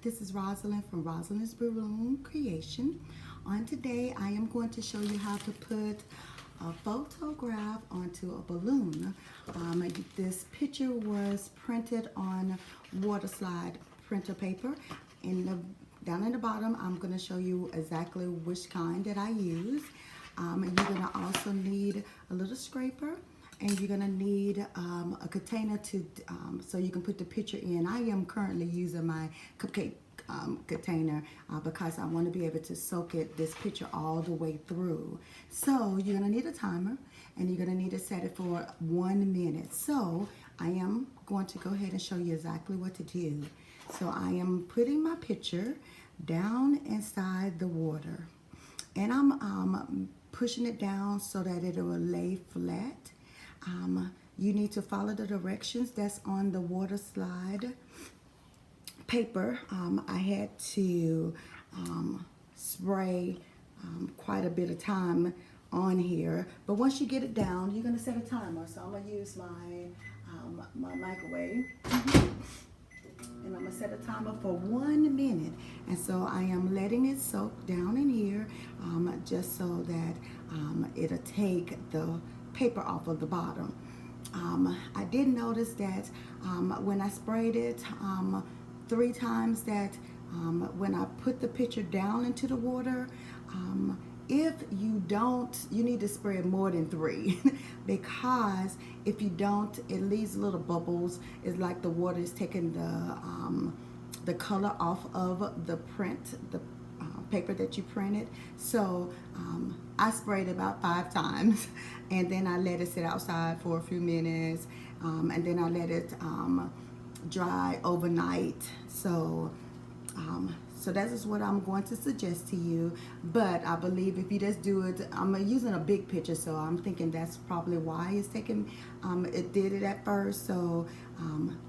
this is Rosalind from Rosalind's Balloon Creation. On today, I am going to show you how to put a photograph onto a balloon. This picture was printed on Waterslide printer paper. Down in the bottom, I'm going to show you exactly which kind that I use. And you're going to also need a little scraper. And you're gonna need a container to so you can put the picture in. I am currently using my cupcake container because I want to be able to soak this picture all the way through. So you're gonna need a timer, and you're gonna need to set it for 1 minute. So I am going to go ahead and show you exactly what to do. So I am putting my picture down inside the water, and I'm pushing it down so that it will lay flat. You need to follow the directions that's on the Waterslide paper. I had to spray quite a bit of time on here, but once you get it down, you're going to set a timer. So I'm going to use my microwave, and I'm going to set a timer for 1 minute. And so I am letting it soak down in here just so that it'll take the paper off of the bottom. I did notice that when I sprayed it 3 times, that when I put the picture down into the water, if you don't, you need to spray it more than 3 because if you don't, it leaves little bubbles. It's like the water is taking the color off of the print, the paper that you printed. So I sprayed about 5 times, and then I let it sit outside for a few minutes, and then I let it dry overnight. So that is what I'm going to suggest to you. But I believe if you just do it, I'm using a big picture, so I'm thinking that's probably why it's taking, it did it at first. So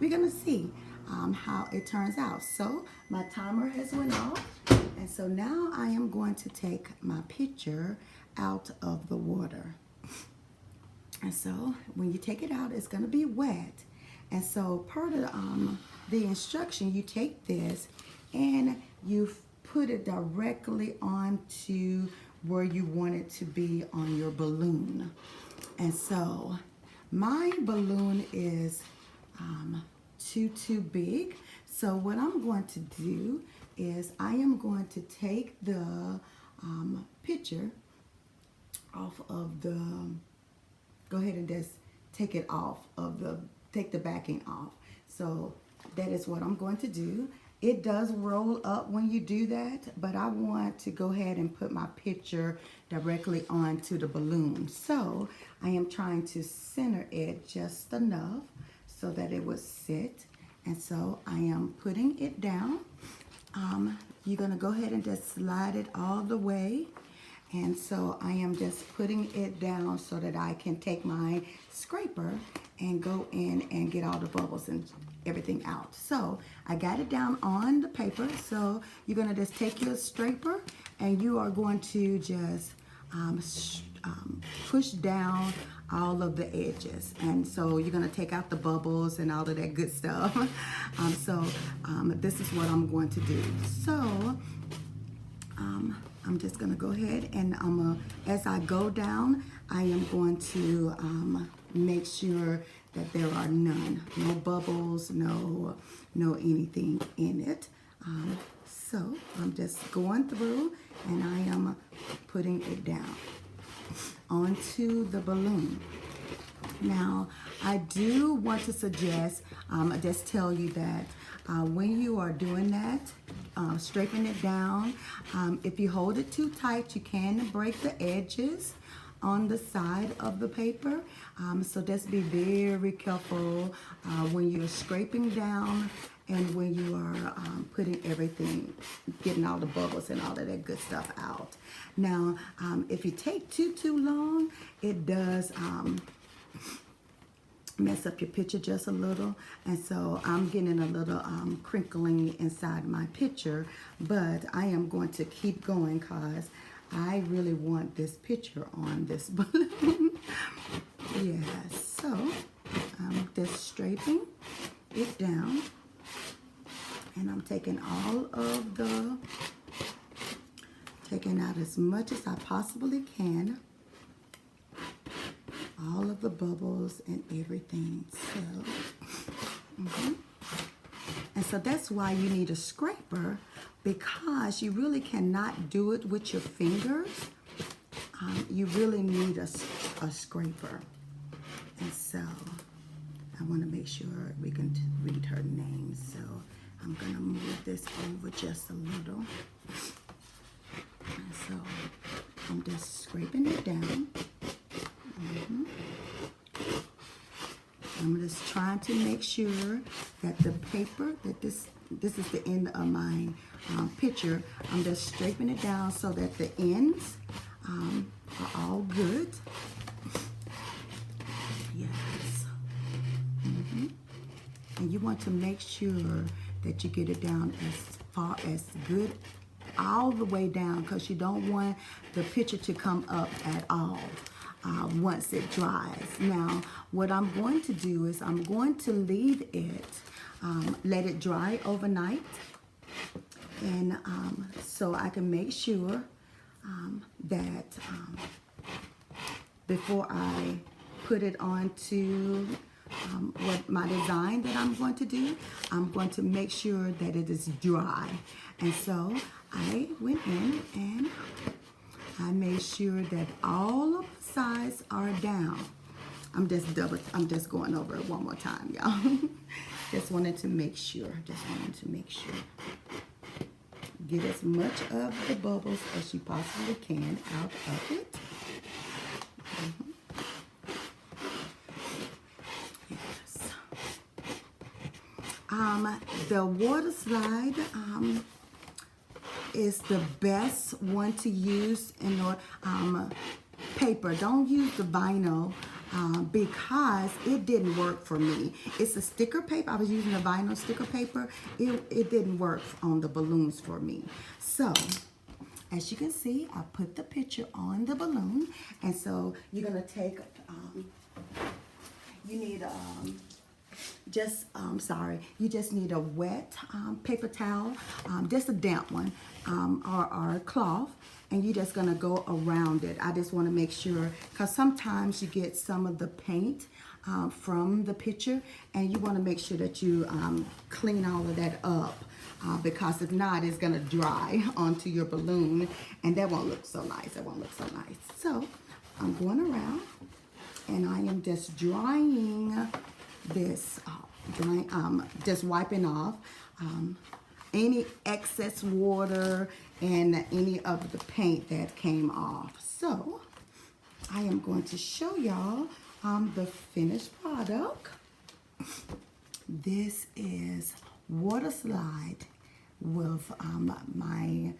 we're gonna see how it turns out. So my timer has went off, and so now I am going to take my picture out of the water. And so when you take it out, it's going to be wet. And so per the instruction, you take this and you put it directly onto where you want it to be on your balloon. And so my balloon is too big. So what I'm going to do is I am going to take the picture off of the, go ahead and just take it off of the, take the backing off. So that is what I'm going to do. It does roll up when you do that, but I want to go ahead and put my picture directly onto the balloon. So I am trying to center it just enough so that it would sit. And so I am putting it down. You're gonna go ahead and just slide it all the way. And so I am just putting it down so that I can take my scraper and go in and get all the bubbles and everything out. So I got it down on the paper. So you're gonna just take your scraper and you are going to just push down all of the edges. And so you're gonna take out the bubbles and all of that good stuff. This is what I'm going to do. So I'm just gonna go ahead and as I go down, I am going to make sure that there are no bubbles, no anything in it. So I'm just going through and I am putting it down onto the balloon. Now, I do want to suggest, just tell you that when you are doing that, scraping it down, if you hold it too tight, you can break the edges on the side of the paper. So just be very careful when you're scraping down and when you are putting everything, getting all the bubbles and all of that good stuff out. Now, if you take too long, it does mess up your picture just a little. And so I'm getting a little crinkling inside my picture, but I am going to keep going because I really want this picture on this balloon. Yes, so I'm just straightening it down. And I'm taking taking out as much as I possibly can. All of the bubbles and everything. So, and so that's why you need a scraper, because you really cannot do it with your fingers. You really need a scraper. And so I want to make sure we can read her name. So I'm going to move this over just a little. And so I'm just scraping it down. I'm just trying to make sure that the paper, that this is the end of my picture. I'm just scraping it down so that the ends are all good. Yes. And you want to make sure that you get it down as far as good, all the way down, because you don't want the picture to come up at all once it dries. Now, what I'm going to do is I'm going to leave it, let it dry overnight, and so I can make sure that before I put it onto what my design that I'm going to do, I'm going to make sure that it is dry. And so I went in and I made sure that all of the sides are down. I'm just going over it one more time, y'all. Just wanted to make sure. Get as much of the bubbles as you possibly can out of it. Yes. The Waterslide is the best one to use in paper. Don't use the vinyl because it didn't work for me. It's a sticker paper. I was using a vinyl sticker paper. It didn't work on the balloons for me. So, as you can see, I put the picture on the balloon. And so, you're going to take, you need you just need a wet paper towel, just a damp one, or a cloth, and you're just gonna go around it. I just want to make sure, because sometimes you get some of the paint from the picture, and you want to make sure that you clean all of that up, because if not, it's gonna dry onto your balloon, and that won't look so nice. So I'm going around, and I am just drying this, just wiping off any excess water and any of the paint that came off. So I am going to show y'all the finished product. This is Waterslide with my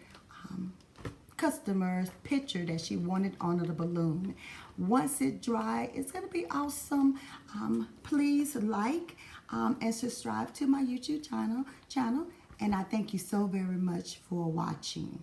customer's picture that she wanted on the balloon. Once it dry, it's gonna be awesome. Please like and subscribe to my YouTube channel, and I thank you so very much for watching.